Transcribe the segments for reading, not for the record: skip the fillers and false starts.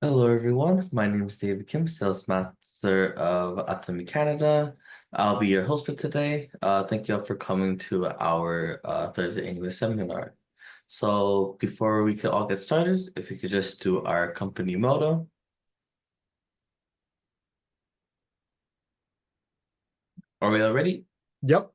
Hello, everyone. My name is David Kim, Sales Master of ATOMY Canada. I'll be your host for today. Thank you all for coming to our Thursday English seminar. So before we could all get started, if we could just do our company motto. Are we all ready? Yep.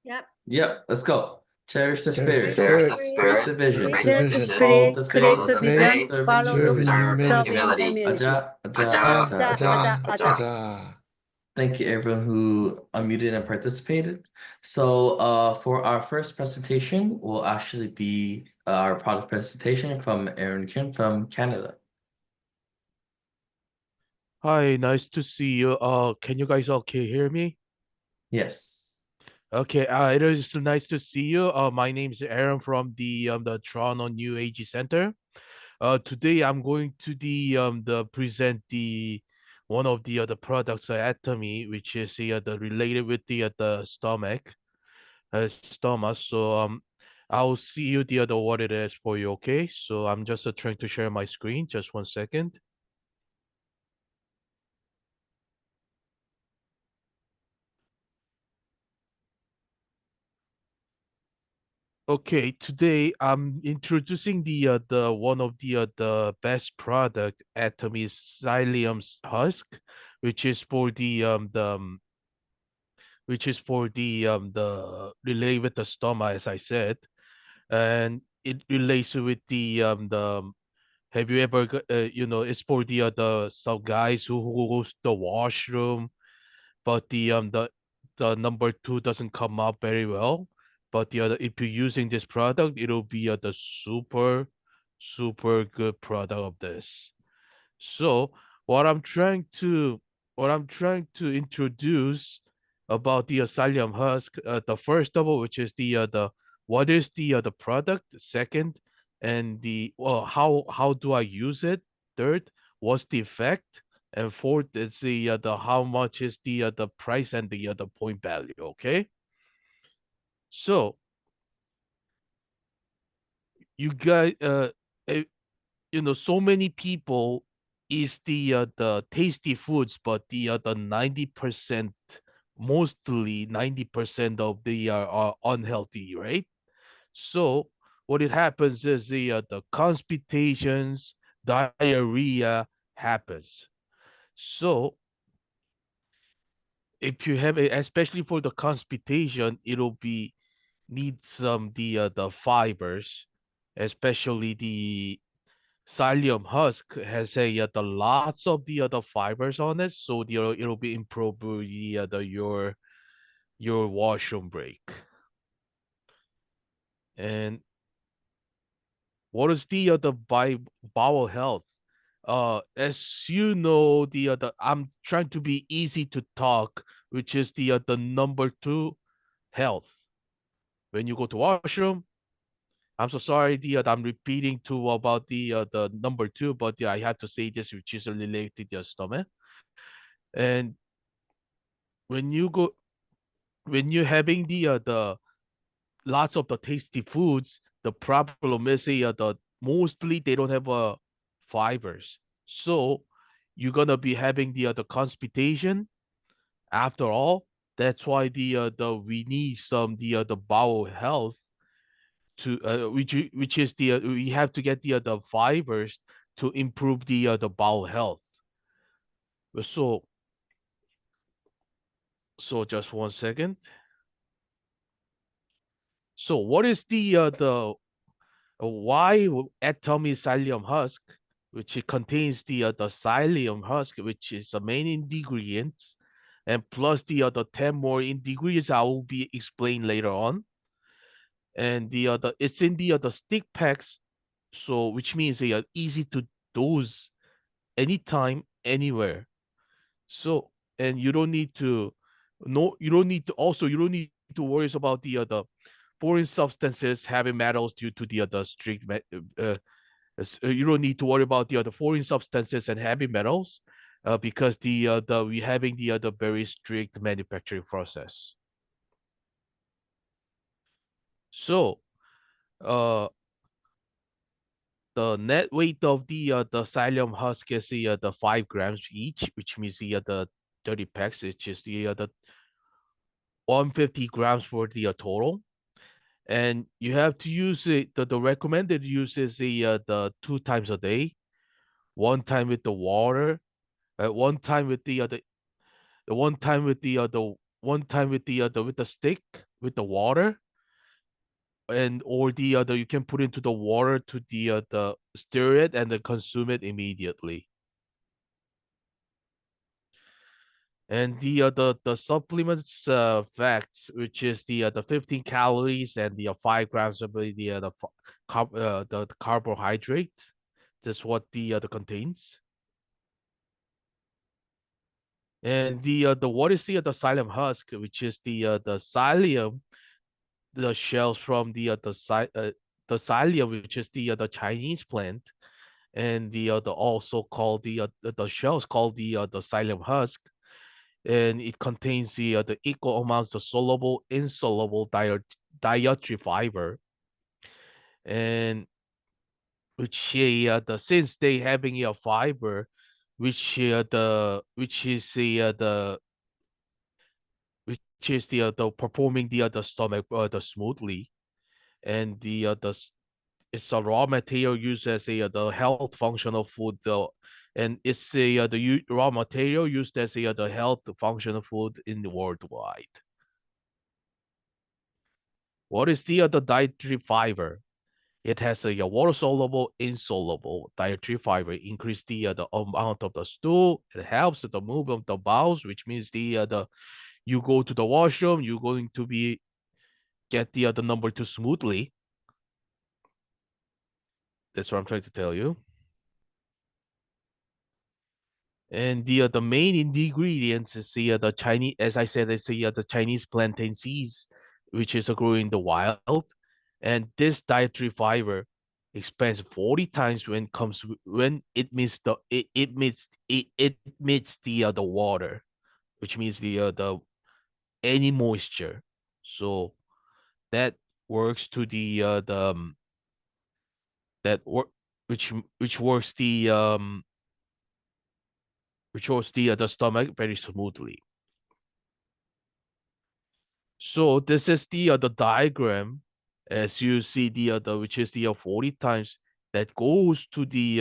Yep. Yep, let's go. Cherish the Cherish the spirit, spirit, create the vision, create the Cherish the vision, follow spirit, the create faith, the faith, vision, serve in follow the serve in humility. serve in humility. community. Aja, aja, aja. Aja, Aja, aja. aja. Thank you everyone who unmuted and participated. So for our first presentation will actually be our product presentation from Aaron Kim from Canada. Hi, nice to see you. Can you guys okay hear me? Yes. Okay, it is nice to see you. My name is Aaron from the Toronto New AG Center. Today I'm going to the present the one of the products ATOMY, which is the related with the stoma. So I'll see you the other what it is for you. Okay, so I'm just trying to share my screen. Just 1 second. Okay, today I'm introducing the one of the best product Atomy psyllium husk, which is for the relay with the stoma, as I said, and it relates with the have you ever it's for the some guys who goes to the washroom, but the number two doesn't come up very well. But the other, if you're using this product, it'll be the super good product of this. So what I'm trying to introduce about the psyllium husk, the first of all, which is the what is the product, second, and the well how do I use it, third, what's the effect, and fourth is the how much is the price and the point value. Okay, so you guys eh, so many people eat the tasty foods, but the 90%, mostly 90% of the are unhealthy, right? So what it happens is the constipations, diarrhea happens. So if you have especially for the constipation, it'll be need some the fibers, especially the psyllium husk has the lots of the other fibers on it, so it'll be improve your washroom break. And what is the bowel health? As you know, the I'm trying to be easy to talk, which is the number two, health. When you go to washroom, I'm so sorry, I'm repeating to about the number two, but yeah, I have to say this, which is related to your stomach. And when you go, when you're having the lots of the tasty foods, the problem is the mostly they don't have fibers, so you're gonna be having the constipation. After all, that's why the we need some the bowel health to which is we have to get the fibers to improve the bowel health. So just 1 second. So what is the why ATOMY psyllium husk, which it contains the psyllium husk, which is the main ingredients, and plus the 10 more ingredients I will be explained later on. And the it's in the stick packs, so which means they are easy to dose anytime, anywhere. So and you don't need to no you don't need to also you don't need to worry about the foreign substances, heavy metals due to the strict you don't need to worry about the other foreign substances and heavy metals because the we having the other very strict manufacturing process. So uh the net weight of the psyllium husk is the 5 grams each, which means the 30 packs, which is the 150 grams for the total. And you have to use it. The recommended use is the 2 times a day, one time with the water, one time with the one time with the one time with with the stick with the water, and or the other you can put into the water to the stir it and then consume it immediately. And the supplements facts, which is the 15 calories and the 5 grams of the carbohydrate. That's what the contains. And the what is the psyllium husk, which is the psyllium, the shells from the psyllium, which is the Chinese plant, and the also called the shells called the psyllium husk, and it contains the equal amounts of soluble, insoluble dietary fiber, and which the since they having a fiber, which is the performing the stomach the smoothly, and it's a raw material used as the health functional food, and it's the raw material used as the health functional food in the worldwide. What is the dietary fiber? It has a water soluble, insoluble dietary fiber. Increase the amount of the stool. It helps with the movement of the bowels, which means the you go to the washroom, you're going to be get the number two smoothly. That's what I'm trying to tell you. And the main ingredients is the Chinese, as I said, it's the Chinese plantain seeds, which is growing in the wild. And this dietary fiber expands 40 times when it meets the water, which means the any moisture. So that works to the that work which works the stomach very smoothly. So this is the diagram, as you see the which is the 40 times that goes to the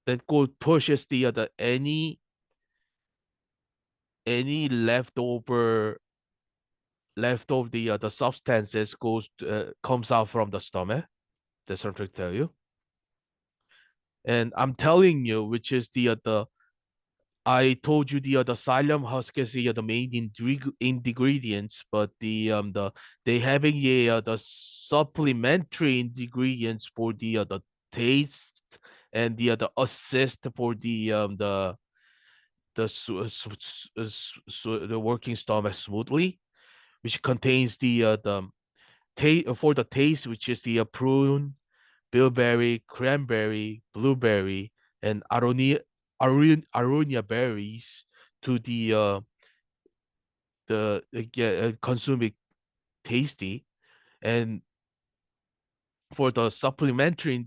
that goes pushes the any leftover the substances comes out from the stomach. That's what I'm trying to tell you. And I'm telling you, which is the I told you the psyllium husk is the main ingredients, but they having the supplementary ingredients for the taste and the assist for the working stomach smoothly, which contains the for the taste, which is the prune, bilberry, cranberry, blueberry, and aronia berries to consume it tasty. And for the supplementary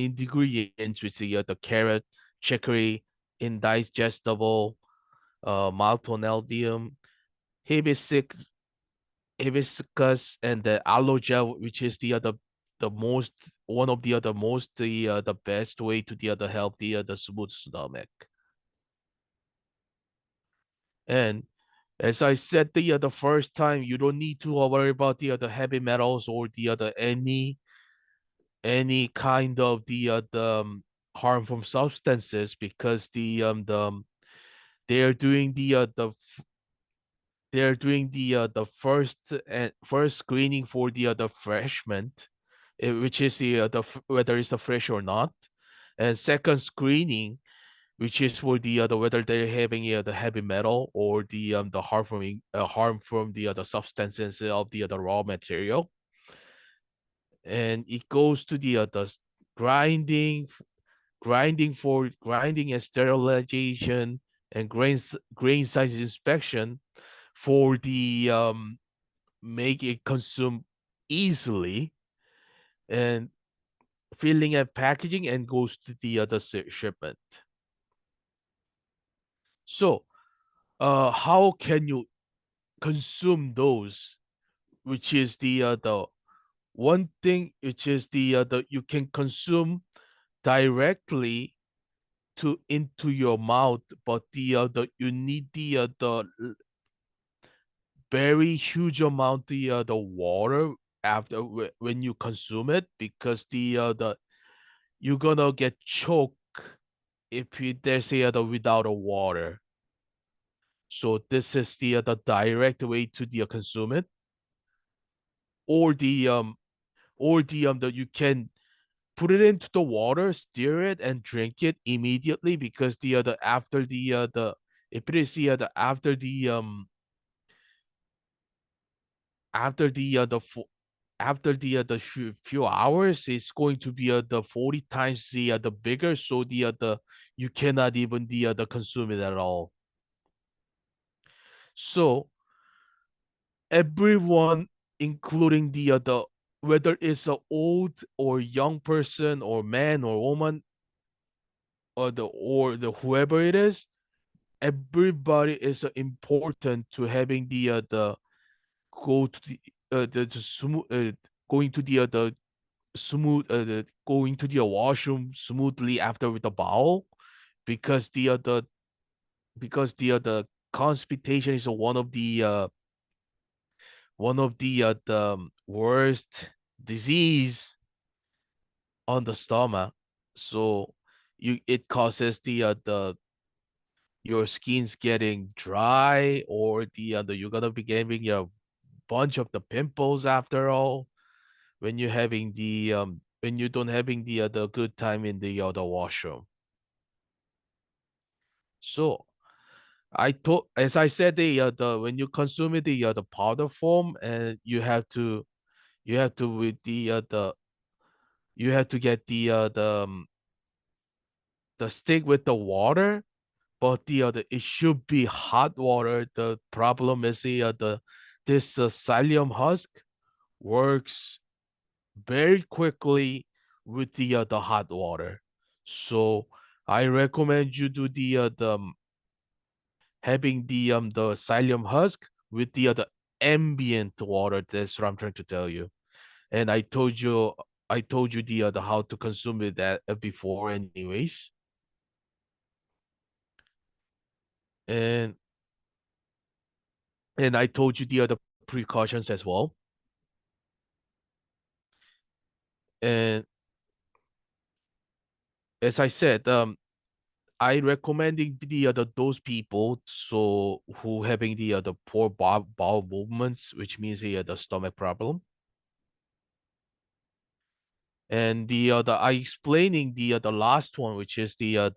ingredients, which is the carrot, chicory, indigestible, maltoneldium, hibiscus, and the aloe gel, which is the most one of the other most the best way to the other help the smooth stomach. And as I said the first time, you don't need to worry about the other heavy metals or the other any kind of harmful substances, because they're doing they're doing the first screening for the freshmen, which is whether it's the fresh or not, and second screening, which is for the whether they're having the heavy metal or the harm from the substances of the raw material, and it goes to the grinding, grinding and sterilization, and grain size inspection for the make it consume easily. And filling and packaging and goes to the other shipment. So, how can you consume those? Which is the one thing, which is the you can consume directly to into your mouth, but the you need the very huge amount the water after when you consume it, because the you're gonna get choked if you there's the without a water. So this is the direct way to consume it, or the you can put it into the water, stir it, and drink it immediately, because the after the if it is the after the few hours, it's going to be the 40 times the bigger, so the you cannot even the consume it at all. So everyone, including the whether it's a old or young person or man or woman, or the whoever it is, everybody is important to having the go to the smooth going to the smooth going to the washroom smoothly after with the bowel, because the constipation is one of the worst disease on the stomach. So it causes the your skin's getting dry, or you're gonna be getting a bunch of the pimples after all, when you're having when you don't having the good time in the washroom. So as I said, the when you consume it the powder form, and you have to with the you have to get the stick with the water, but it should be hot water. The problem is the this psyllium husk works very quickly with the hot water. So I recommend you do the having the psyllium husk with the ambient water. That's what I'm trying to tell you. And I told you the how to consume it that before, anyways. And I told you the other precautions as well. And as I said, I recommending those people so who having the poor bowel movements, which means the stomach problem. And the I explaining the last one, which is the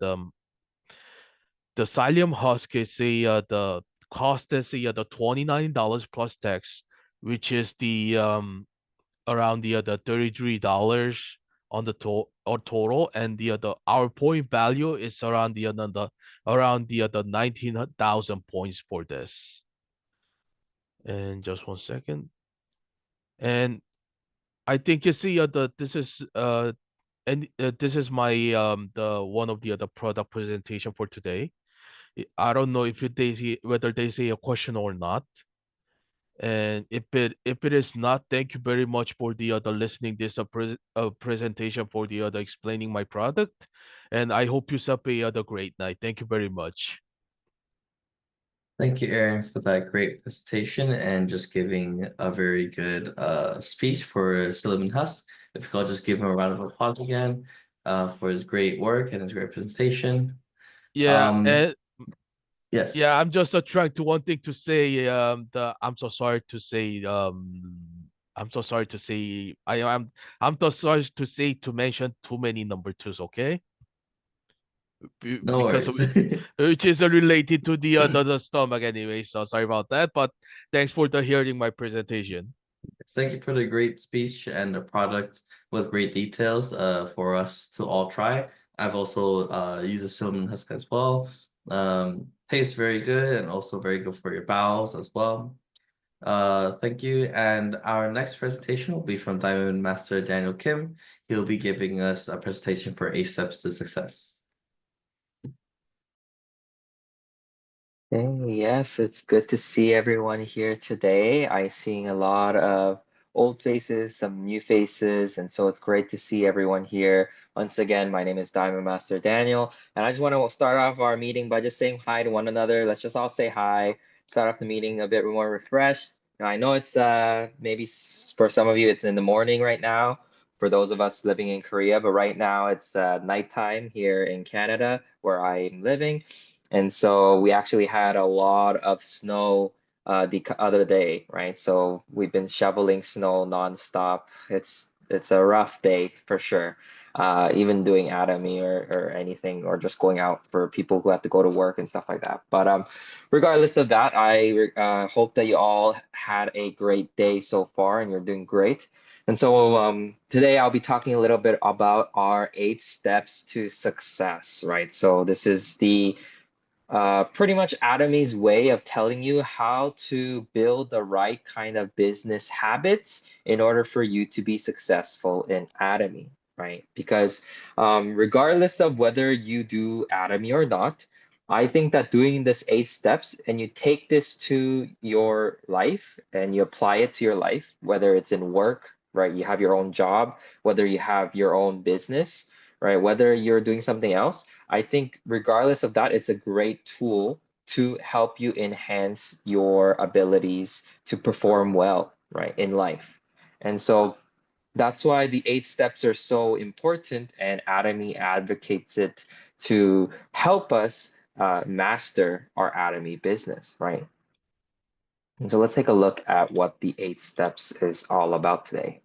psyllium husk is the cost is the $29 plus tax, which is the around the $33 on the total, and the our point value is around the 19,000 points for this. And just one second. And I think you see the this is and this is my the one of the other product presentation for today. I don't know if whether they say a question or not. And if it is not, thank you very much for the listening this presentation for the other explaining my product. And I hope you have a other great night. Thank you very much. Thank you, Aaron, for that great presentation and just giving a very good speech for Silliman Husk. If you could all just give him a round of applause again for his great work and his great presentation. Yeah, Um, and yeah, yes, I'm just trying to one thing to say. I'm so sorry to say. I'm so sorry to say. I'm so sorry to say to mention too many number twos. Okay, no because worries. of which is related to the stomach anyway. So sorry about that. But thanks for the hearing my presentation. Thank you for the great speech and the product with great details for us to all try. I've also used a Silliman Husk as well. Tastes very good and also very good for your bowels as well. Thank you. And our next presentation will be from Diamond Master Daniel Kim. He'll be giving us a presentation for 8 steps to success. Hey, yes, it's good to see everyone here today. I seeing a lot of old faces, some new faces, and so it's great to see everyone here. Once again, my name is Diamond Master Daniel, and I just want to start off our meeting by just saying hi to one another. Let's just all say hi. Start off the meeting a bit more refreshed. Now, I know it's maybe for some of you it's in the morning right now. For those of us living in Korea, but right now it's nighttime here in Canada where I'm living. And so we actually had a lot of snow the other day, right? So we've been shoveling snow nonstop. It's a rough day for sure. Even doing ATOMY or anything, or just going out for people who have to go to work and stuff like that. But regardless of that, I hope that you all had a great day so far and you're doing great. And so today I'll be talking a little bit about our 8 steps to success, right? So this is the pretty much Atomy's way of telling you how to build the right kind of business habits in order for you to be successful in Atomy, right? Because regardless of whether you do Atomy or not, I think that doing this 8 steps and you take this to your life and you apply it to your life, whether it's in work, right? You have your own job, whether you have your own business, right? Whether you're doing something else, I think regardless of that, it's a great tool to help you enhance your abilities to perform well, right, in life. And so that's why the 8 steps are so important, and Atomy advocates it to help us master our Atomy business, right? And so let's take a look at what the 8 steps is all about today.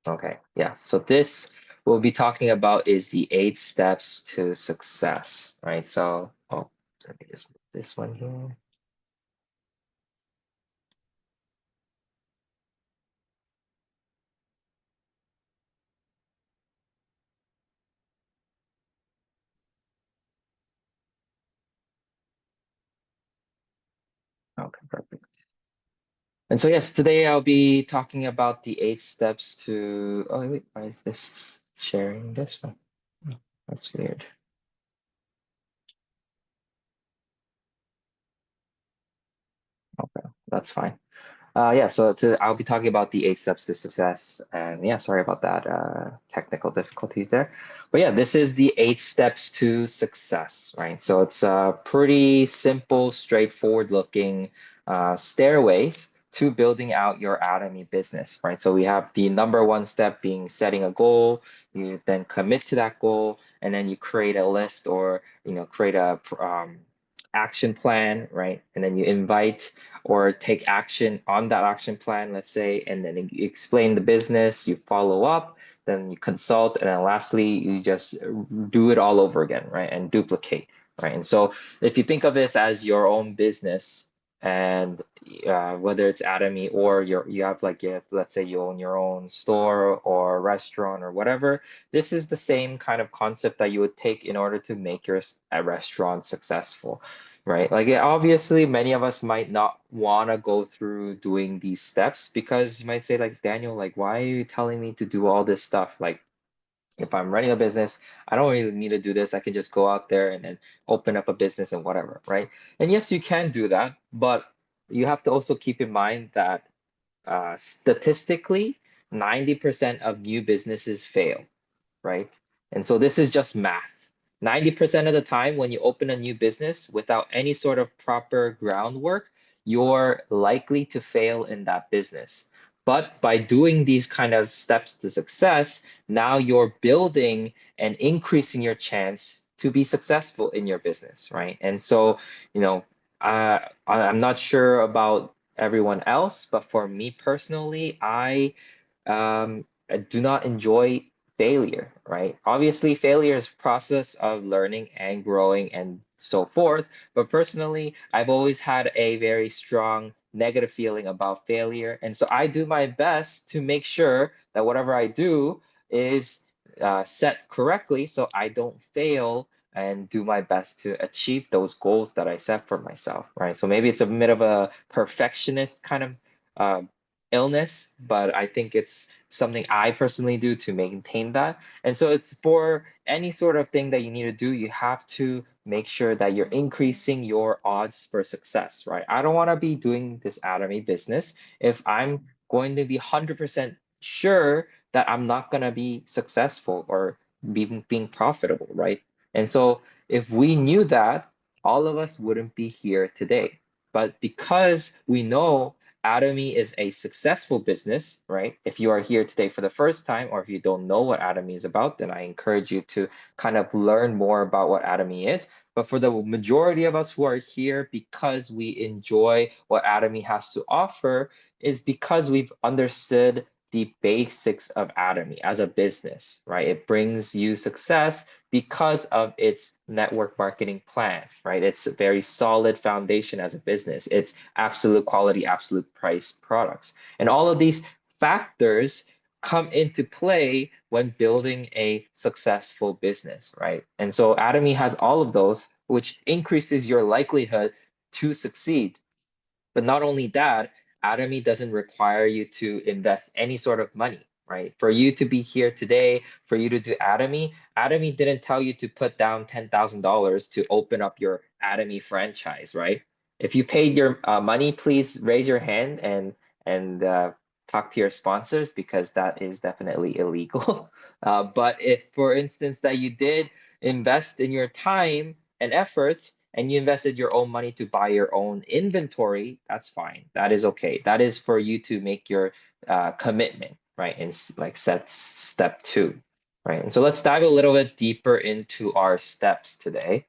Okay, yeah. So this we'll be talking about is the 8 steps to success, right? So, oh, let me just move this one here. Okay, perfect. And so yes, today I'll be talking about the 8 steps to, oh wait, why is this sharing this one? Oh, that's weird. Okay, that's fine. Yeah, so I'll be talking about the 8 steps to success. And yeah, sorry about that, technical difficulties there. But yeah, this is the 8 steps to success, right? So it's pretty simple, straightforward looking stairways to building out your Atomy business, right? So we have the number one step being setting a goal. You then commit to that goal, and then you create a list or, create a action plan, right? And then you invite or take action on that action plan, let's say, and then you explain the business, you follow up, then you consult, and then lastly, you just do it all over again, right? And duplicate, right? And so if you think of this as your own business, and whether it's Atomy or you have like if let's say you own your own store or restaurant or whatever, this is the same kind of concept that you would take in order to make your a restaurant successful, right? Like, yeah, obviously, many of us might not want to go through doing these steps because you might say, like, Daniel, like, why are you telling me to do all this stuff? Like, if I'm running a business, I don't really need to do this. I can just go out there and then open up a business and whatever, right? And yes, you can do that, but you have to also keep in mind that statistically, 90% of new businesses fail, right? And so this is just math. 90% of the time, when you open a new business without any sort of proper groundwork, you're likely to fail in that business. But by doing these kind of steps to success, now you're building and increasing your chance to be successful in your business, right? And so, you know, I'm not sure about everyone else, but for me personally, I do not enjoy failure, right? Obviously, failure is a process of learning and growing and so forth. But personally, I've always had a very strong negative feeling about failure. And so I do my best to make sure that whatever I do is set correctly so I don't fail and do my best to achieve those goals that I set for myself, right? So maybe it's a bit of a perfectionist kind of uh, illness, but I think it's something I personally do to maintain that. And so it's for any sort of thing that you need to do, you have to make sure that you're increasing your odds for success, right? I don't want to be doing this ATOMY business if I'm going to be 100% sure that I'm not going to be successful or being profitable, right? And so if we knew that, all of us wouldn't be here today. But because we know Atomy is a successful business, right? If you are here today for the first time, or if you don't know what Atomy is about, then I encourage you to kind of learn more about what Atomy is. But for the majority of us who are here because we enjoy what Atomy has to offer, is because we've understood the basics of Atomy as a business, right? It brings you success because of its network marketing plan, right? It's a very solid foundation as a business. It's absolute quality, absolute price products. And all of these factors come into play when building a successful business, right? And so Atomy has all of those, which increases your likelihood to succeed. But not only that, Atomy doesn't require you to invest any sort of money, right? For you to be here today, for you to do Atomy, Atomy didn't tell you to put down $10,000 to open up your Atomy franchise, right? If you paid your money, please raise your hand and talk to your sponsors because that is definitely illegal. But if, for instance, that you did invest in your time and effort and you invested your own money to buy your own inventory, that's fine. That is okay. That is for you to make your commitment, right? And like set step 2, right? And so let's dive a little bit deeper into our steps today.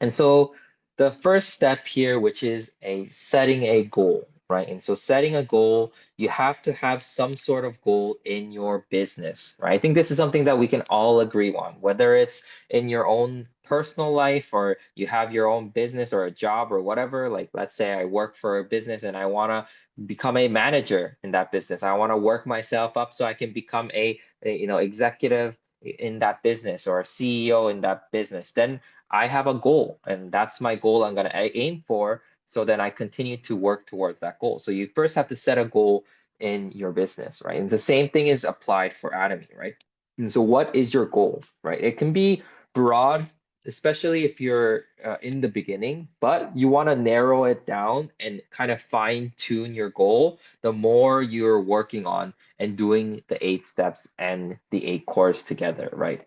And so the first step here, which is setting a goal, right? And so setting a goal, you have to have some sort of goal in your business, right? I think this is something that we can all agree on, whether it's in your own personal life or you have your own business or a job or whatever. Like, let's say I work for a business and I want to become a manager in that business. I want to work myself up so I can become a executive in that business or a CEO in that business. Then I have a goal, and that's my goal I'm going to aim for. So then I continue to work towards that goal. So you first have to set a goal in your business, right? And the same thing is applied for Atomy, right? And so what is your goal, right? It can be broad, especially if you're in the beginning, but you want to narrow it down and kind of fine tune your goal the more you're working on and doing the 8 steps and the 8 cores together, right?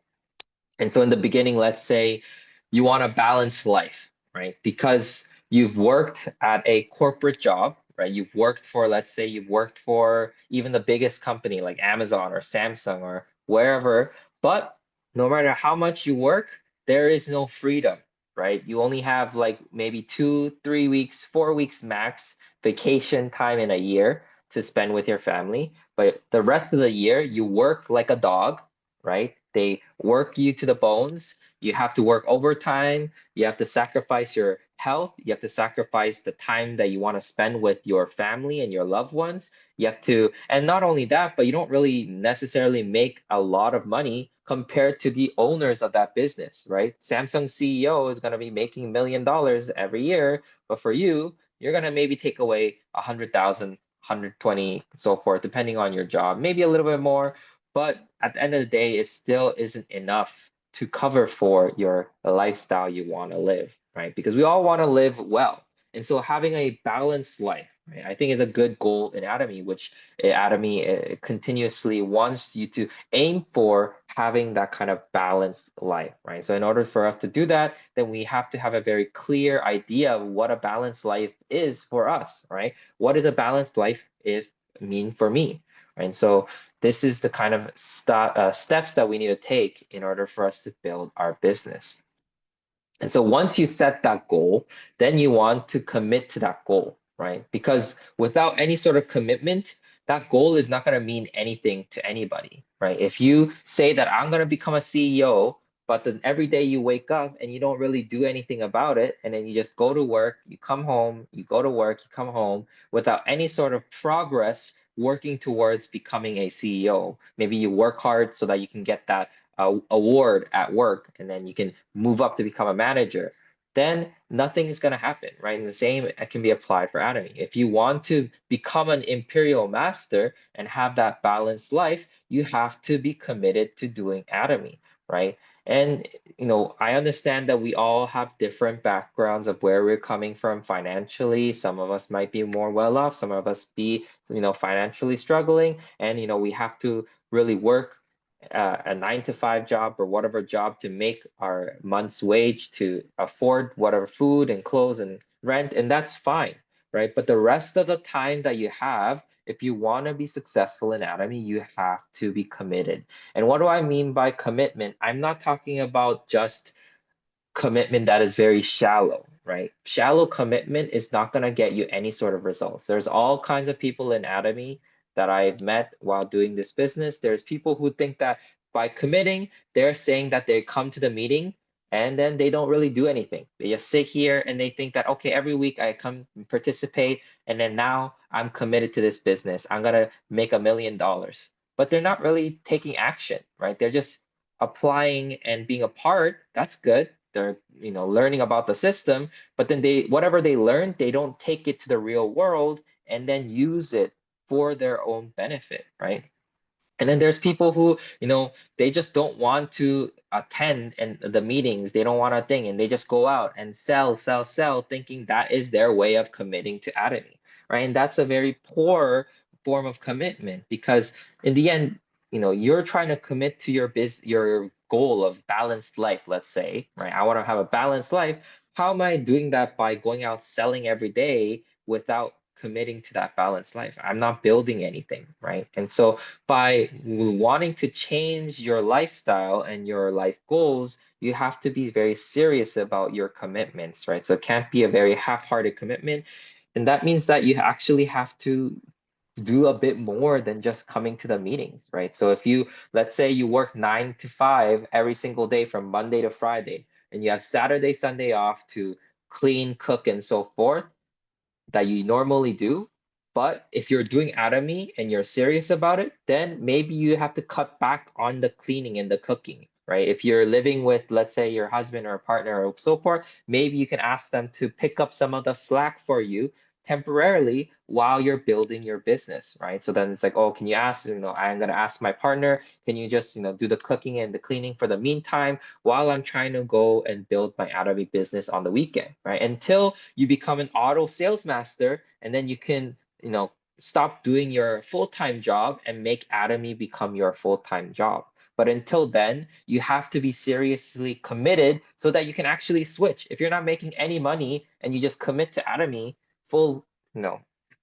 And so in the beginning, let's say you want a balanced life, right? Because you've worked at a corporate job, right? Let's say you've worked for even the biggest company like Amazon or Samsung or wherever, but no matter how much you work, there is no freedom, right? You only have like maybe 2, 3 weeks, 4 weeks max vacation time in a year to spend with your family. But the rest of the year, you work like a dog, right? They work you to the bones. You have to work overtime. You have to sacrifice your health. You have to sacrifice the time that you want to spend with your family and your loved ones. You have to, and not only that, but you don't really necessarily make a lot of money compared to the owners of that business, right? Samsung CEO is going to be making $1 million every year, but for you, you're going to maybe take away 100,000, 120, so forth, depending on your job, maybe a little bit more. But at the end of the day, it still isn't enough to cover for your lifestyle you want to live, right? Because we all want to live well. And so having a balanced life, right, I think is a good goal in Atomy, which Atomy continuously wants you to aim for having that kind of balanced life, right? So in order for us to do that, then we have to have a very clear idea of what a balanced life is for us, right? What is a balanced life if mean for me? Right? So this is the kind of steps that we need to take in order for us to build our business. And so once you set that goal, then you want to commit to that goal, right? Because without any sort of commitment, that goal is not going to mean anything to anybody, right? If you say that I'm going to become a CEO, but then every day you wake up and you don't really do anything about it, and then you just go to work, you come home, you go to work, you come home without any sort of progress working towards becoming a CEO. Maybe you work hard so that you can get that award at work, and then you can move up to become a manager. Then nothing is going to happen, right? And the same can be applied for ATOMY. If you want to become an imperial master and have that balanced life, you have to be committed to doing ATOMY, right? And I understand that we all have different backgrounds of where we're coming from financially. Some of us might be more well off, some of us be, financially struggling, and we have to really work a 9 to 5 job or whatever job to make our month's wage to afford whatever food and clothes and rent, and that's fine, right? But the rest of the time that you have, if you want to be successful in ATOMY, you have to be committed. And what do I mean by commitment? I'm not talking about just commitment that is very shallow, right? Shallow commitment is not going to get you any sort of results. There's all kinds of people in ATOMY that I've met while doing this business. There's people who think that by committing, they're saying that they come to the meeting and then they don't really do anything. They just sit here and they think that, okay, every week I come and participate, and then now I'm committed to this business. I'm going to make $1 million. But they're not really taking action, right? They're just applying and being a part. That's good. They're learning about the system, but then whatever they learn, they don't take it to the real world and then use it for their own benefit, right? And then there's people who, they just don't want to attend and the meetings. They don't want a thing, and they just go out and sell, thinking that is their way of committing to ATOMY, right? And that's a very poor form of commitment, because in the end, you're trying to commit to your goal of balanced life, let's say, right? I want to have a balanced life. How am I doing that by going out selling every day without committing to that balanced life? I'm not building anything, right? And so by wanting to change your lifestyle and your life goals, you have to be very serious about your commitments, right? So it can't be a very half-hearted commitment. And that means that you actually have to do a bit more than just coming to the meetings, right? So if let's say you work 9 to 5 every single day from Monday to Friday, and you have Saturday, Sunday off to clean, cook, and so forth, that you normally do. But if you're doing ATOMY and you're serious about it, then maybe you have to cut back on the cleaning and the cooking, right? If you're living with, let's say, your husband or a partner or so forth, maybe you can ask them to pick up some of the slack for you temporarily while you're building your business, right? So then it's like, oh, can you ask, I'm gonna ask my partner, can you just, do the cooking and the cleaning for the meantime while I'm trying to go and build my ATOMY business on the weekend, right? Until you become an auto sales master, and then you can, stop doing your full-time job and make ATOMY become your full-time job. But until then, you have to be seriously committed so that you can actually switch. If you're not making any money and you just commit to ATOMY full,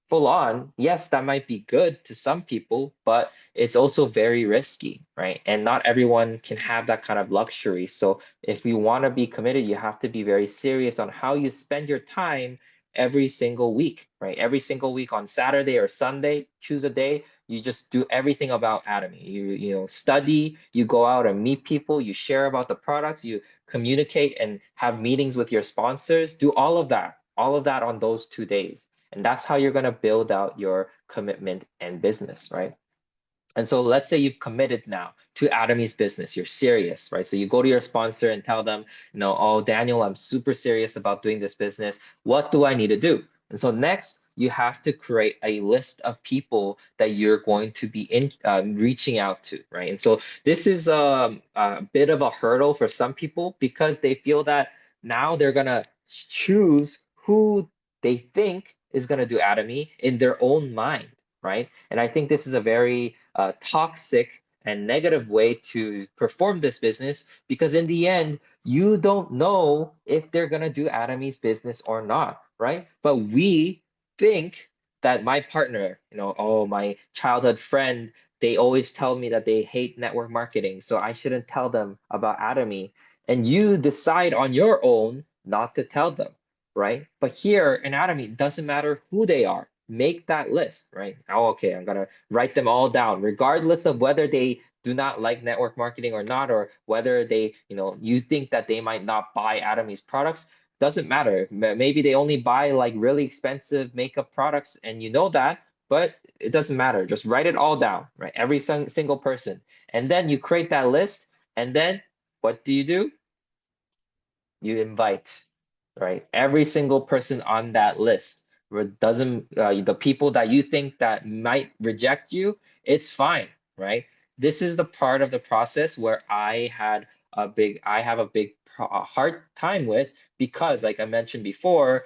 full on, yes, that might be good to some people, but it's also very risky, right? And not everyone can have that kind of luxury. So if you want to be committed, you have to be very serious on how you spend your time every single week, right? Every single week on Saturday or Sunday, choose a day, you just do everything about ATOMY. You study, you go out and meet people, you share about the products, you communicate and have meetings with your sponsors, do all of that on those 2 days. And that's how you're going to build out your commitment and business, right? And so let's say you've committed now to ATOMY's business. You're serious, right? So you go to your sponsor and tell them, oh, Daniel, I'm super serious about doing this business. What do I need to do? And so next, you have to create a list of people that you're going to be reaching out to, right? And so this is a bit of a hurdle for some people, because they feel that now they're gonna choose who they think is gonna do ATOMY in their own mind, right? And I think this is a very toxic and negative way to perform this business, because in the end, you don't know if they're going to do ATOMY's business or not, right? But we think that my partner, oh, my childhood friend, they always tell me that they hate network marketing, so I shouldn't tell them about ATOMY. And you decide on your own not to tell them, right? But here in ATOMY, it doesn't matter who they are. Make that list, right? Oh, okay, I'm gonna write them all down, regardless of whether they do not like network marketing or not, or whether they, you think that they might not buy ATOMY's products. Doesn't matter. Maybe they only buy like really expensive makeup products, and you know that, but it doesn't matter. Just write it all down, right? Every single person. And then you create that list. And then what do? You invite, right? Every single person on that list. Doesn't the people that you think that might reject you, it's fine, right? This is the part of the process where I have a big hard time with, because like I mentioned before,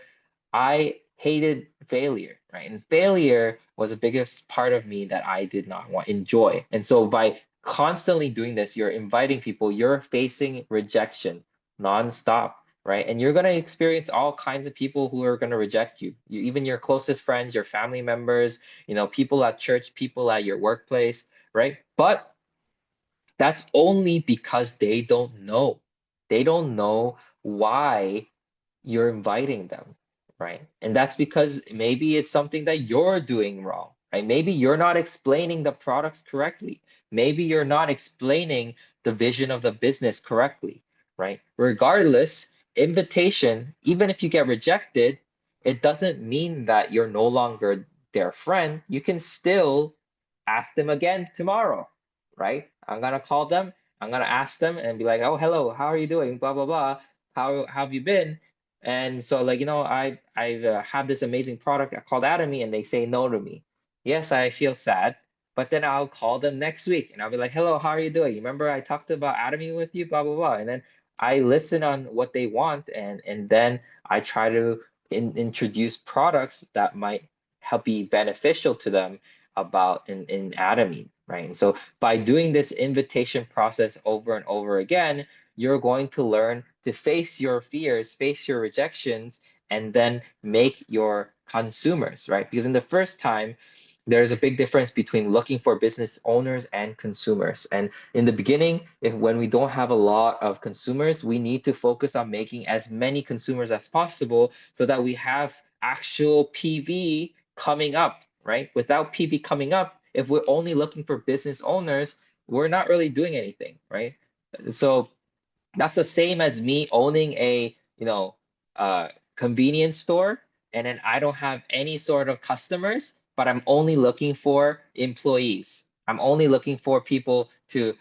I hated failure, right? And failure was the biggest part of me that I did not want enjoy. And so by constantly doing this, you're inviting people, you're facing rejection nonstop, right? And you're going to experience all kinds of people who are going to reject you. Even your closest friends, your family members, people at church, people at your workplace, right? But that's only because they don't know. They don't know why you're inviting them, right? And that's because maybe it's something that you're doing wrong, right? Maybe you're not explaining the products correctly. Maybe you're not explaining the vision of the business correctly, right? Regardless, invitation, even if you get rejected, it doesn't mean that you're no longer their friend. You can still ask them again tomorrow, right? I'm gonna call them. I'm gonna ask them and be like, "Oh, hello, how are you doing? Blah blah blah. How have you been?" And so, like, I have this amazing product called ATOMY, and they say no to me. Yes, I feel sad, but then I'll call them next week and I'll be like, "Hello, how are you doing? Remember I talked about ATOMY with you, blah blah blah." And then I listen on what they want, and then I try to introduce products that might help be beneficial to them about in ATOMY, right? And so by doing this invitation process over and over again, you're going to learn to face your fears, face your rejections, and then make your consumers, right? Because in the first time, there's a big difference between looking for business owners and consumers. And in the beginning, when we don't have a lot of consumers, we need to focus on making as many consumers as possible so that we have actual PV coming up, right? Without PV coming up, if we're only looking for business owners, we're not really doing anything, right? So that's the same as me owning a convenience store, and then I don't have any sort of customers, but I'm only looking for employees. I'm only looking for people to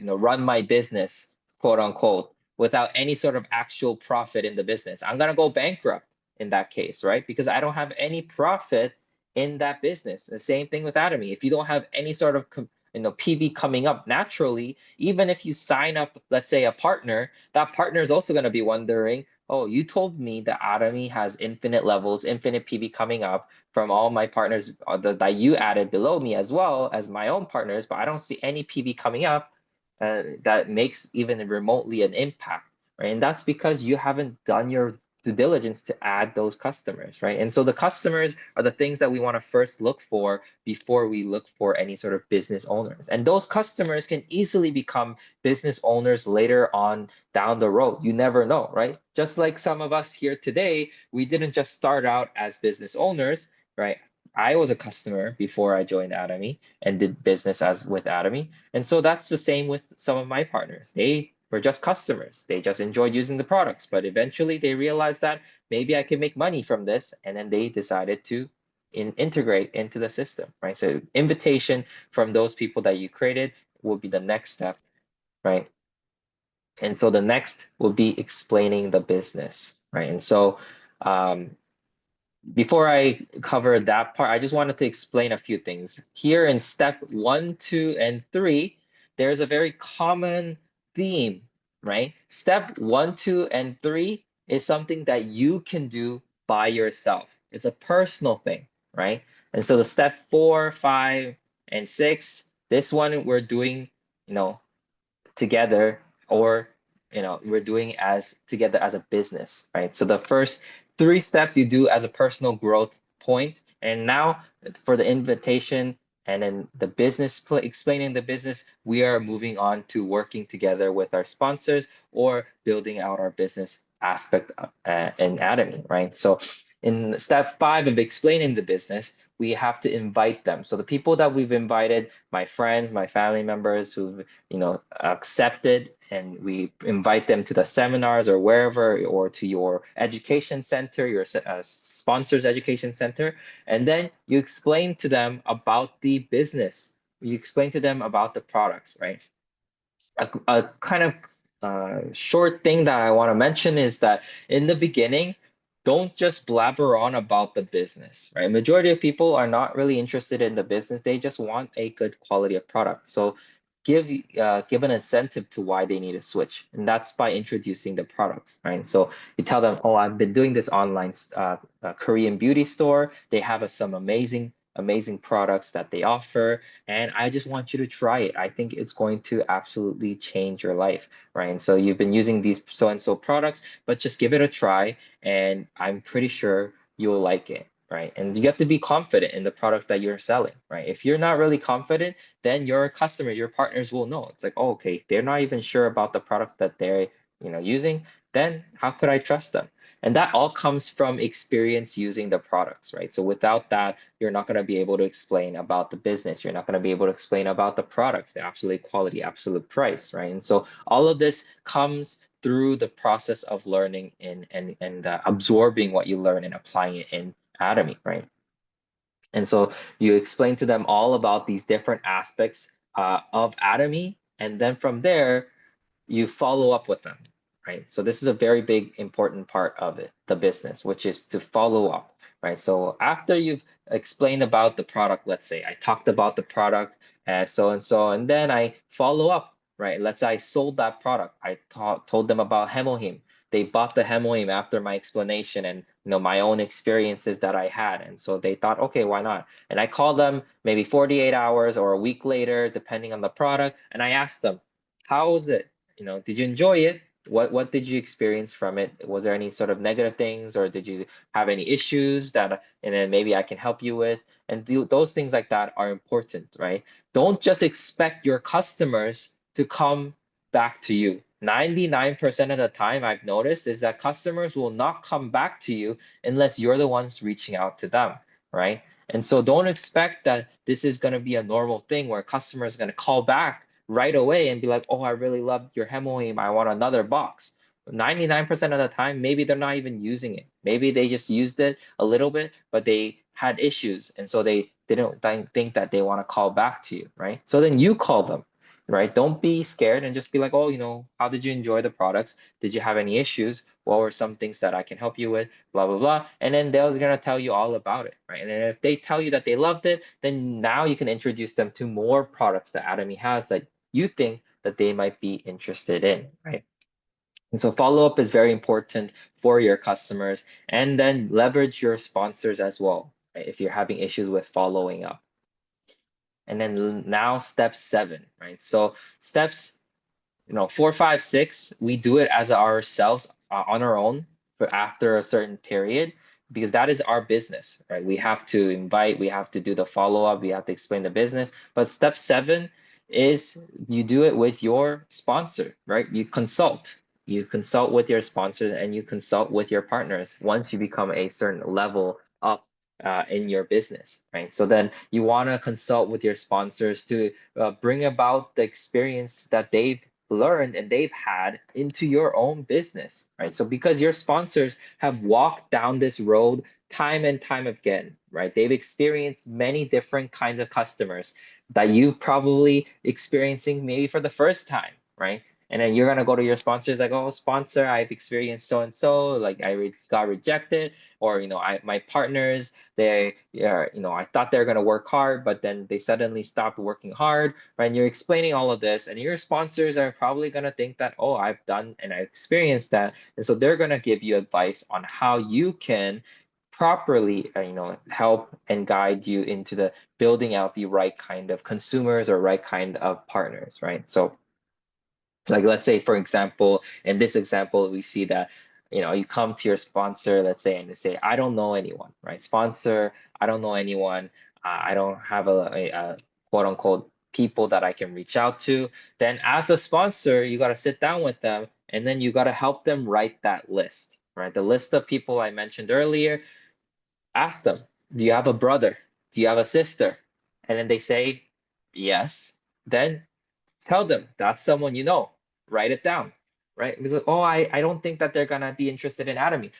run my business, quote unquote, without any sort of actual profit in the business. I'm gonna go bankrupt in that case, right? Because I don't have any profit in that business. The same thing with ATOMY. If you don't have any sort of PV coming up naturally, even if you sign up, let's say, a partner, that partner is also going to be wondering, oh, you told me that ATOMY has infinite levels, infinite PV coming up from all my partners that you added below me, as well as my own partners, but I don't see any PV coming up that makes even remotely an impact, right? And that's because you haven't done your due diligence to add those customers, right? And so the customers are the things that we want to first look for before we look for any sort of business owners. And those customers can easily become business owners later on down the road. You never know, right? Just like some of us here today, we didn't just start out as business owners, right? I was a customer before I joined ATOMY and did business as with ATOMY. And so that's the same with some of my partners. They were just customers. They just enjoyed using the products, but eventually they realized that maybe I can make money from this, and then they decided to integrate into the system, right? So invitation from those people that you created will be the next step, right? And so the next will be explaining the business, right? And so before I cover that part, I just wanted to explain a few things. Here in step 1, 2, and 3, there's a very common theme, right? Step 1, 2, and 3 is something that you can do by yourself. It's a personal thing, right? And so the step 4, 5, and 6, this one we're doing, together, or we're doing as together as a business, right? So the first 3 steps you do as a personal growth point, and now for the invitation and then the business explaining the business, we are moving on to working together with our sponsors or building out our business aspect in ATOMY, right? So in step 5 of explaining the business, we have to invite them. So the people that we've invited, my friends, my family members who've, accepted, and we invite them to the seminars or wherever, or to your education center, your sponsor's education center. And then you explain to them about the business. You explain to them about the products, right? A kind of short thing that I want to mention is that in the beginning, don't just blabber on about the business, right? Majority of people are not really interested in the business. They just want a good quality of product. So give an incentive to why they need to switch, and that's by introducing the products, right? So you tell them, oh, I've been doing this online Korean beauty store. They have some amazing products that they offer, and I just want you to try it. I think it's going to absolutely change your life, right? And so you've been using these so and so products, but just give it a try, and I'm pretty sure you'll like it, right? And you have to be confident in the product that you're selling, right? If you're not really confident, then your customers, your partners will know. It's like, oh, okay, they're not even sure about the product that they're, using, then how could I trust them? And that all comes from experience using the products, right? So without that, you're not going to be able to explain about the business. You're not going to be able to explain about the products, the absolute quality, absolute price, right? And so all of this comes through the process of learning and absorbing what you learn and applying it in ATOMY, right? And so you explain to them all about these different aspects of ATOMY, and then from there, you follow up with them, right? So this is a very big important part of it, the business, which is to follow up, right? So after you've explained about the product, let's say I talked about the product so and so, and then I follow up, right? Let's say I sold that product. I told them about Hemohim. They bought the Hemohim after my explanation and my own experiences that I had. And so they thought, okay, why not? And I called them maybe 48 hours or a week later, depending on the product, and I asked them, how was it? Did you enjoy it? What did you experience from it? Was there any sort of negative things, or did you have any issues that, and then maybe I can help you with? And those things like that are important, right? Don't just expect your customers to come back to you. 99% of the time I've noticed is that customers will not come back to you unless you're the ones reaching out to them, right? And so don't expect that this is going to be a normal thing where customers are going to call back right away and be like, oh, I really loved your Hemoim. I want another box. 99% of the time, maybe they're not even using it. Maybe they just used it a little bit, but they had issues. And so they didn't think that they want to call back to you, right? So then you call them, right? Don't be scared and just be like, oh, how did you enjoy the products? Did you have any issues? What were some things that I can help you with? Blah, blah, blah. And then they're going to tell you all about it, right? And then if they tell you that they loved it, then now you can introduce them to more products that ATOMY has that you think that they might be interested in, right? And so follow-up is very important for your customers, and then leverage your sponsors as well, right, if you're having issues with following up. And then now step 7, right? So steps 4, 5, 6, we do it as ourselves on our own for after a certain period, because that is our business, right? We have to invite, we have to do the follow-up, we have to explain the business. But step 7 is you do it with your sponsor, right? You consult with your sponsor, and you consult with your partners once you become a certain level up in your business, right? So then you want to consult with your sponsors to bring about the experience that they've learned and they've had into your own business, right? So because your sponsors have walked down this road time and time again, right? They've experienced many different kinds of customers that you probably experiencing maybe for the first time, right? And then you're gonna go to your sponsors like, oh, sponsor, I've experienced so and so, like got rejected, or my partners, they I thought they're gonna work hard, but then they suddenly stopped working hard, right? And you're explaining all of this, and your sponsors are probably gonna think that, oh, I've done and I experienced that, and so they're gonna give you advice on how you can properly help and guide you into the building out the right kind of consumers or right kind of partners, right? So like, let's say, for example, in this example, we see that, you come to your sponsor, let's say, and they say, I don't know anyone, right? Sponsor, I don't know anyone. I don't have a quote unquote people that I can reach out to. Then as a sponsor, you got to sit down with them, and then you got to help them write that list, right? The list of people I mentioned earlier. Ask them, do you have a brother? Do you have a sister? And then they say, yes. Then tell them that's someone you know. Write it down, right? It's like, oh, I don't think that they're gonna be interested in ATOMY.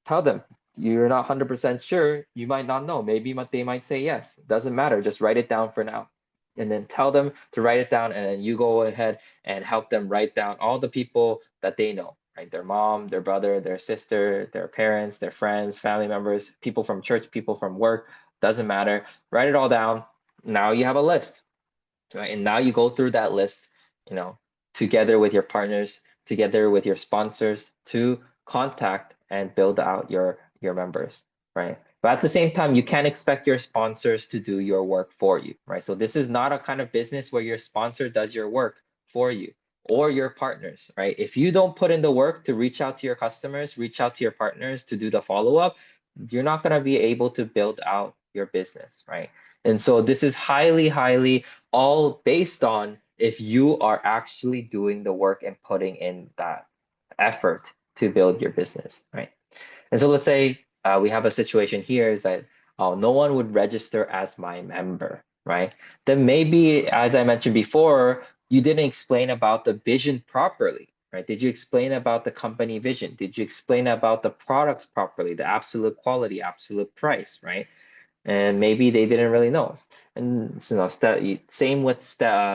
Tell them you're not 100% sure. You might not know. Maybe they might say yes. Doesn't matter. Just write it down for now. And then tell them to write it down, and then you go ahead and help them write down all the people that they know, right? Their mom, their brother, their sister, their parents, their friends, family members, people from church, people from work, doesn't matter. Write it all down. Now you have a list, right? And now you go through that list, you know, together with your partners, together with your sponsors to contact and build out your members, right? But at the same time, you can't expect your sponsors to do your work for you, right? So this is not a kind of business where your sponsor does your work for you or your partners, right? If you don't put in the work to reach out to your customers, reach out to your partners to do the follow-up, you're not going to be able to build out your business, right? And so this is highly, highly all based on if you are actually doing the work and putting in that effort to build your business, right? And so let's say we have a situation here is that no one would register as my member, right? Then maybe, as I mentioned before, you didn't explain about the vision properly, right? Did you explain about the company vision? Did you explain about the products properly, the absolute quality, absolute price, right? And maybe they didn't really know. And so, same with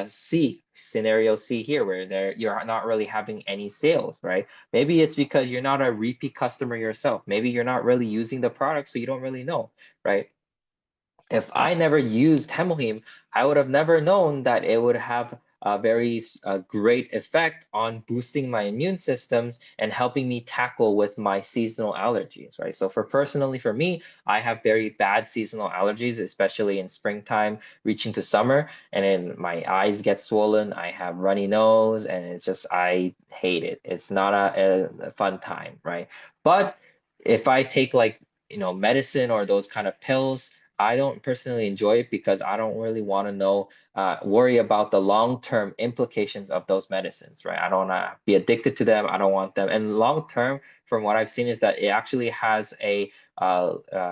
C, scenario C here, where you're not really having any sales, right? Maybe it's because you're not a repeat customer yourself. Maybe you're not really using the product, so you don't really know, right? If I never used Hemohim, I would have never known that it would have a very great effect on boosting my immune systems and helping me tackle with my seasonal allergies, right? So personally, for me, I have very bad seasonal allergies, especially in springtime, reaching to summer, and then my eyes get swollen. I have runny nose, and it's just, I hate it. It's not a fun time, right? But if I take like, medicine or those kind of pills, I don't personally enjoy it because I don't really want to worry about the long-term implications of those medicines, right? I don't want to be addicted to them. I don't want them. And long-term, from what I've seen, is that it actually has a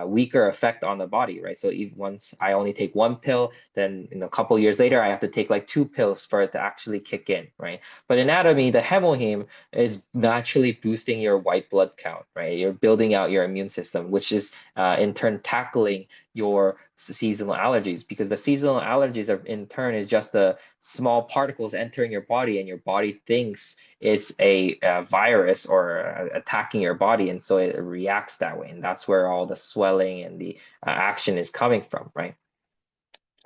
weaker effect on the body, right? So even once I only take one pill, then a couple years later, I have to take like 2 pills for it to actually kick in, right? But in ATOMY, the Hemohim is naturally boosting your white blood count, right? You're building out your immune system, which is in turn tackling your seasonal allergies, because the seasonal allergies are in turn is just the small particles entering your body, and your body thinks it's a virus or attacking your body, and so it reacts that way, and that's where all the swelling and the action is coming from, right?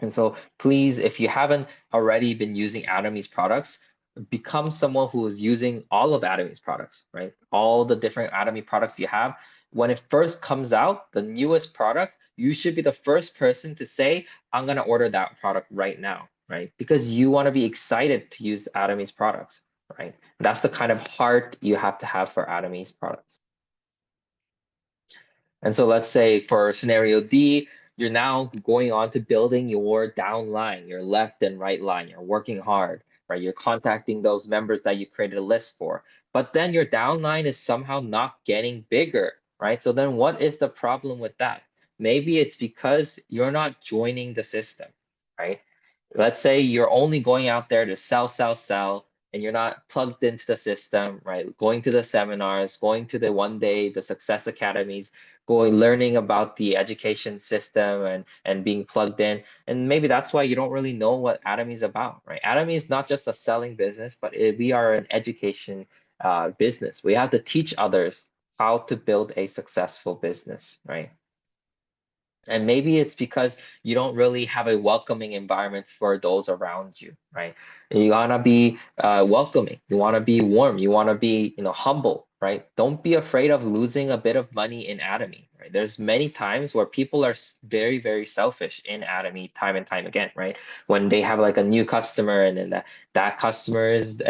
And so please, if you haven't already been using ATOMY's products, become someone who is using all of ATOMY's products, right? All the different ATOMY products you have. When it first comes out, the newest product, you should be the first person to say, I'm going to order that product right now, right? Because you want to be excited to use ATOMY's products, right? That's the kind of heart you have to have for ATOMY's products. And so let's say for scenario D, you're now going on to building your down line, your left and right line. You're working hard, right? You're contacting those members that you created a list for. But then your down line is somehow not getting bigger, right? So then what is the problem with that? Maybe it's because you're not joining the system, right? Let's say you're only going out there to sell, sell, sell, and you're not plugged into the system, right? Going to the seminars, going to the one day, the success academies, learning about the education system and being plugged in. And maybe that's why you don't really know what ATOMY is about, right? ATOMY is not just a selling business, but we are an education business. We have to teach others how to build a successful business, right? And maybe it's because you don't really have a welcoming environment for those around you, right? You wanna be welcoming. You wanna be warm. You wanna be, humble, right? Don't be afraid of losing a bit of money in ATOMY, right? There's many times where people are very, very selfish in ATOMY time and time again, right? When they have like a new customer, and then that customer is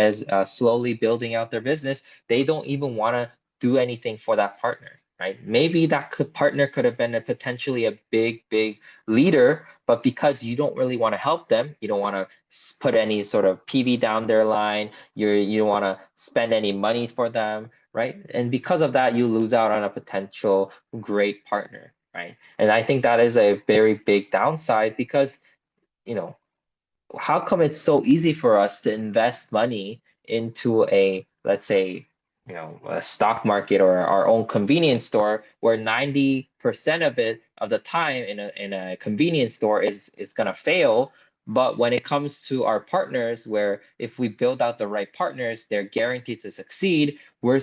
slowly building out their business, they don't even want to do anything for that partner, right? Maybe that partner could have been potentially a big, big leader, but because you don't really want to help them, you don't want to put any sort of PV down their line, you don't want to spend any money for them, right? And because of that, you lose out on a potential great partner. right? And I think that is a very big downside because, you know, how come it's so easy for us to invest money into a, let's say, a stock market or our own convenience store where 90% of it of the time in a convenience store is gonna fail. But when it comes to our partners, where if we build out the right partners, they're guaranteed to succeed, we're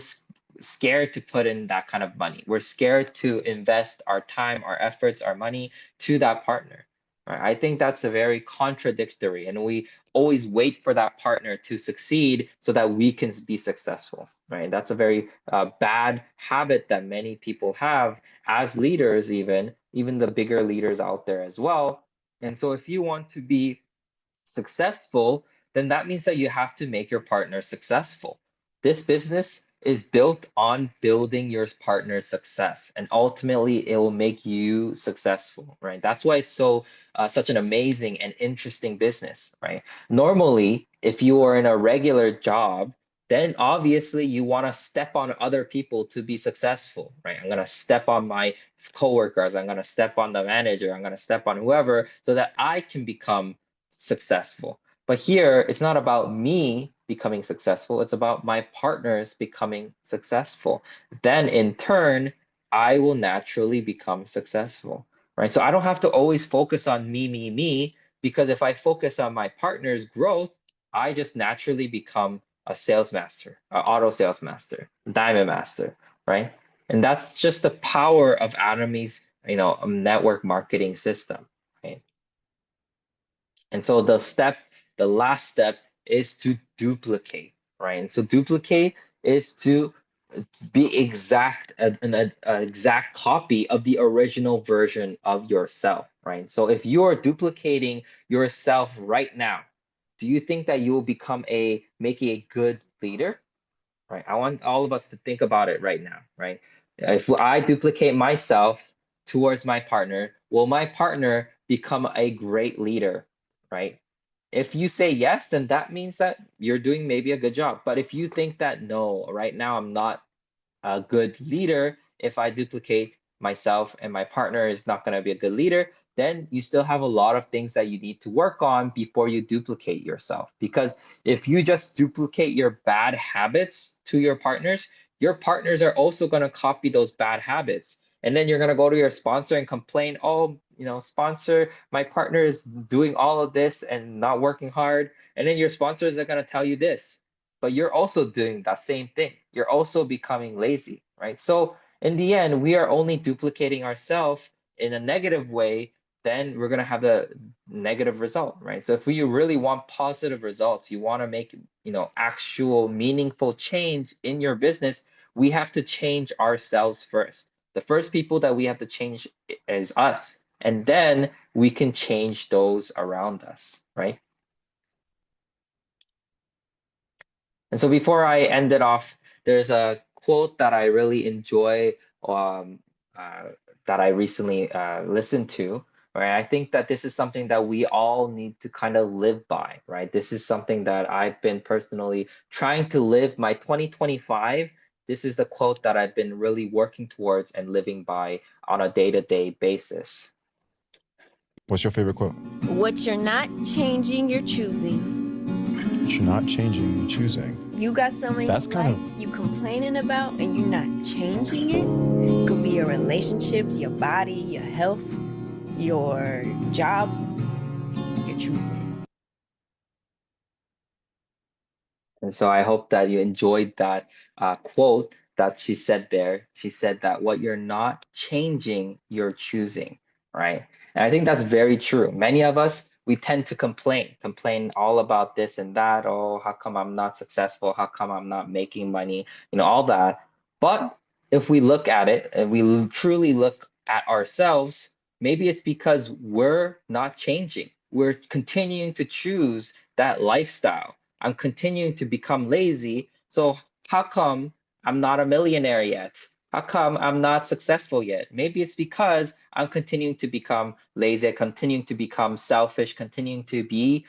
scared to put in that kind of money. We're scared to invest our time, our efforts, our money to that partner. Right? I think that's a very contradictory, and we always wait for that partner to succeed so that we can be successful, right? That's a very bad habit that many people have as leaders, even the bigger leaders out there as well. And so if you want to be successful, then that means that you have to make your partner successful. This business is built on building your partner's success, and ultimately it will make you successful, right? That's why it's so such an amazing and interesting business, right? Normally, if you are in a regular job, then obviously you want to step on other people to be successful, right? I'm going to step on my coworkers, I'm going to step on the manager, I'm going to step on whoever so that I can become successful. But here, it's not about me becoming successful, it's about my partners becoming successful. Then, in turn, I will naturally become successful, right? So I don't have to always focus on me, because if I focus on my partner's growth, I just naturally become a sales master, an auto sales master, diamond master, right? And that's just the power of Atomy's, network marketing system, right? And so the last step is to duplicate, right? And so duplicate is to be an exact copy of the original version of yourself, right? So if you are duplicating yourself right now, do you think that you will making a good leader? Right? I want all of us to think about it right now, right? If I duplicate myself towards my partner, will my partner become a great leader, right? If you say yes, then that means that you're doing maybe a good job. But if you think that no, right now I'm not a good leader, if I duplicate myself and my partner is not going to be a good leader, then you still have a lot of things that you need to work on before you duplicate yourself. Because if you just duplicate your bad habits to your partners are also going to copy those bad habits. And then you're going to go to your sponsor and complain, oh, sponsor, my partner is doing all of this and not working hard. And then your sponsors are going to tell you this, but you're also doing that same thing. You're also becoming lazy, right? So in the end, we are only duplicating ourselves in a negative way, then we're going to have the negative result, right? So if we really want positive results, you want to make, actual meaningful change in your business, we have to change ourselves first. The first people that we have to change is us, and then we can change those around us, right? And so before I end it off, there's a quote that I really enjoy, um, uh, that I recently listened to, right? I think that this is something that we all need to kind of live by, right? This is something that I've been personally trying to live my 2025. This is the quote that I've been really working towards and living by on a day-to-day basis. What's your favorite quote? What you're not changing, you're choosing. What you're not changing, you're choosing. You got something That's kind of you complaining about and you're not changing it. It could be your relationships, your body, your health, your job. You're choosing. And so I hope that you enjoyed that quote that she said there. She said that what you're not changing, you're choosing, right? And I think that's very true. Many of us, we tend to complain all about this and that. Oh, how come I'm not successful? How come I'm not making money? All that. But if we look at it and we truly look at ourselves, maybe it's because we're not changing. We're continuing to choose that lifestyle. I'm continuing to become lazy. So how come I'm not a millionaire yet? How come I'm not successful yet? Maybe it's because I'm continuing to become lazy, continuing to become selfish, continuing to be,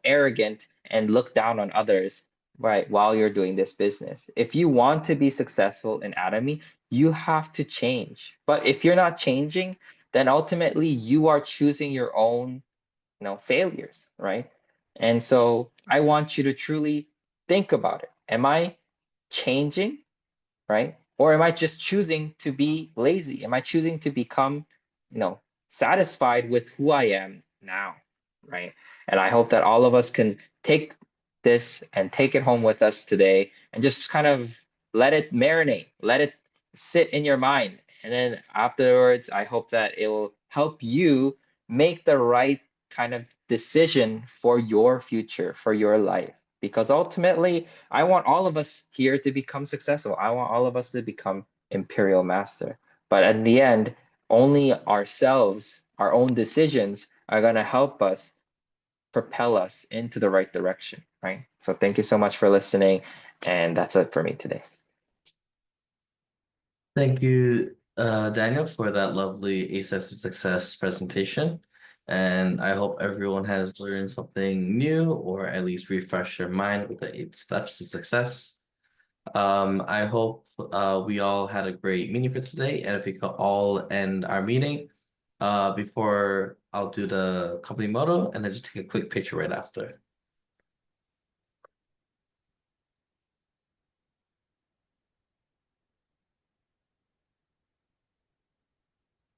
arrogant and look down on others. right, while you're doing this business. If you want to be successful in ATOMY, you have to change. But if you're not changing, then ultimately you are choosing your own, failures, right? And so I want you to truly think about it. Am I changing, right? Or am I just choosing to be lazy? Am I choosing to become, satisfied with who I am now, right? And I hope that all of us can take this and take it home with us today and just kind of let it marinate, let it sit in your mind. And then afterwards, I hope that it will help you make the right kind of decision for your future, for your life. Because ultimately, I want all of us here to become successful. I want all of us to become Imperial Master. But in the end, only ourselves, our own decisions are going to help us propel us into the right direction, right? So thank you so much for listening. And that's it for me today. Thank you, Daniel, for that lovely 8 Steps to Success presentation. And I hope everyone has learned something new or at least refresh your mind with the 8 Steps to Success. I hope we all had a great meeting for today. And if we could all end our meeting before I'll do the company motto and then just take a quick picture right after.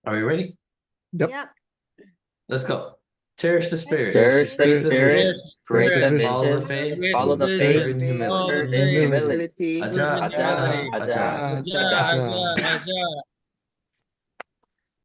Are we ready? Yep. Let's go. Cherish the spirit. Cherish the Create the spirit, vision. create the Follow the vision, faith. follow the faith, Serve in humility. serve in humility. Aja, Aja, aja, aja, aja. aja. Aja. Aja.